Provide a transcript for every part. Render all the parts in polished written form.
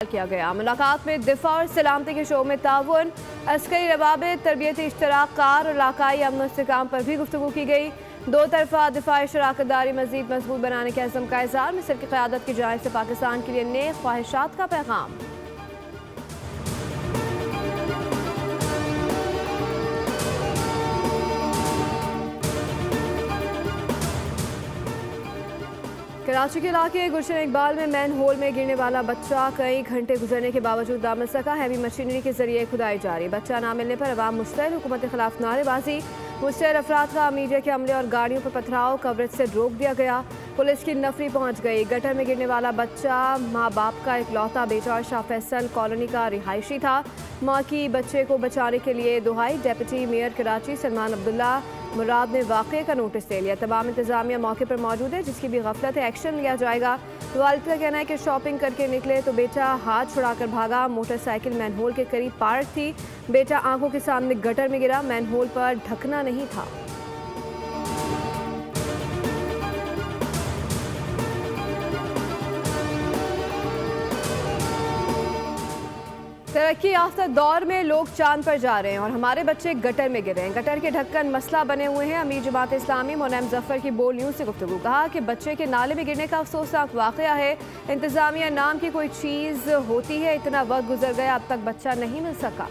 किया गया। मुलाकात में दिफा और सलामती के शो में ताउन, अस्करी रवाबित, तरबियती इश्तराक कार और इलाकाई अमन इस्तेहकाम पर भी गुफ्तगू की गई। दो तरफा दिफाई शराकतदारी मजीद मजबूत बनाने के अज़्म का इज़हार। मिस्र की क़यादत की जानिब से पाकिस्तान के लिए नेक ख्वाहिशात का पैगाम। कराची के इलाके गुलशन इकबाल में मैन होल में गिरने वाला बच्चा कई घंटे गुजरने के बावजूद ना मिल सका। हैवी मशीनरी के जरिए खुदाई जारी। बच्चा ना मिलने पर अवाम मुस्तैद, हुकूमत के खिलाफ नारेबाजी। मुस्तैद अफराद का मीडिया के अमले और गाड़ियों पर पथराव, कवरेज से रोक दिया गया। पुलिस की नफरी पहुंच गई। गटर में गिरने वाला बच्चा माँ बाप का इकलौता बेटा और शाह फैसल कॉलोनी का रिहायशी था। माँ की बच्चे को बचाने के लिए दुहाई। डेप्यूटी मेयर कराची सलमान अब्दुल्ला मुराद ने वाक़े का नोटिस ले लिया। तमाम इंतजामिया मौके पर मौजूद है, जिसकी भी गफलत है एक्शन लिया जाएगा। वालिद का कहना है कि शॉपिंग करके निकले तो बेटा हाथ छुड़ाकर भागा। मोटरसाइकिल मैनहोल के करीब पार्क थी। बेटा आंखों के सामने गटर में गिरा। मैनहोल पर ढकना नहीं था। तरक्की याफ्ता दौर में लोग चांद पर जा रहे हैं और हमारे बच्चे गटर में गिर रहे हैं। गटर के ढक्कन मसला बने हुए हैं। अमीर जमात इस्लामी मोनेम जफर की बोल न्यूज़ से गुफ्तगू। कहा कि बच्चे के नाले में गिरने का अफसोसनाक वाक़या है। इंतजामिया नाम की कोई चीज़ होती है। इतना वक्त गुजर गया, अब तक बच्चा नहीं मिल सका।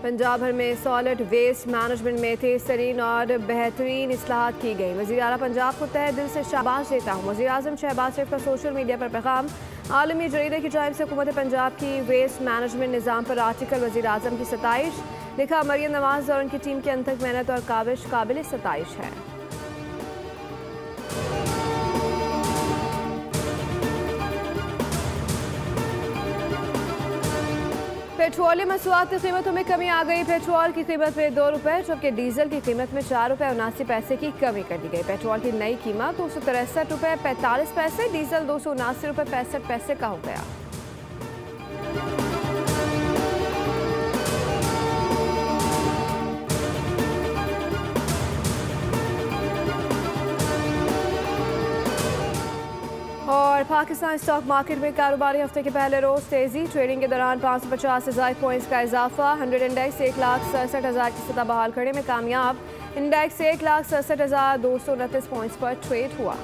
पंजाब भर में सॉलिड वेस्ट मैनेजमेंट में तेज तरीन और बेहतरीन इस्लाहात की गई। वज़ीर आला पंजाब को तहे दिल से शाबाश देता हूँ। वज़ीर आज़म शहबाज शरीफ का सोशल मीडिया पर पैगाम। आलमी जरीदे की जानिब से हुकूमत पंजाब की वेस्ट मैनेजमेंट निज़ाम पर आर्टिकल। वज़ीर आज़म की सताइश। लिखा, मरियम नवाज और उनकी टीम की अनथक मेहनत और काबिश काबिल सताइश है। पेट्रोलियम मसनूआत की कीमतों में कमी आ गई। पेट्रोल की कीमत में 2 रुपये जबकि डीजल की कीमत में 4 रुपये 79 पैसे की कमी कर दी गई। पेट्रोल की नई कीमत 263 रुपये 45 पैसे, डीजल 279 रुपये 65 पैसे का हो गया। और पाकिस्तान स्टॉक मार्केट में कारोबारी हफ्ते के पहले रोज तेजी। ट्रेडिंग के दौरान 550 से ज़ायद पॉइंट्स का इजाफा। 100 इंडेक्स 1,67,000 की सतह बहाल करने में कामयाब। इंडेक्स 1,67,229 पॉइंट्स पर ट्रेड हुआ।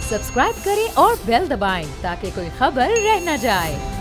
सब्सक्राइब करें और बेल दबाएं ताकि कोई खबर रह न जाए।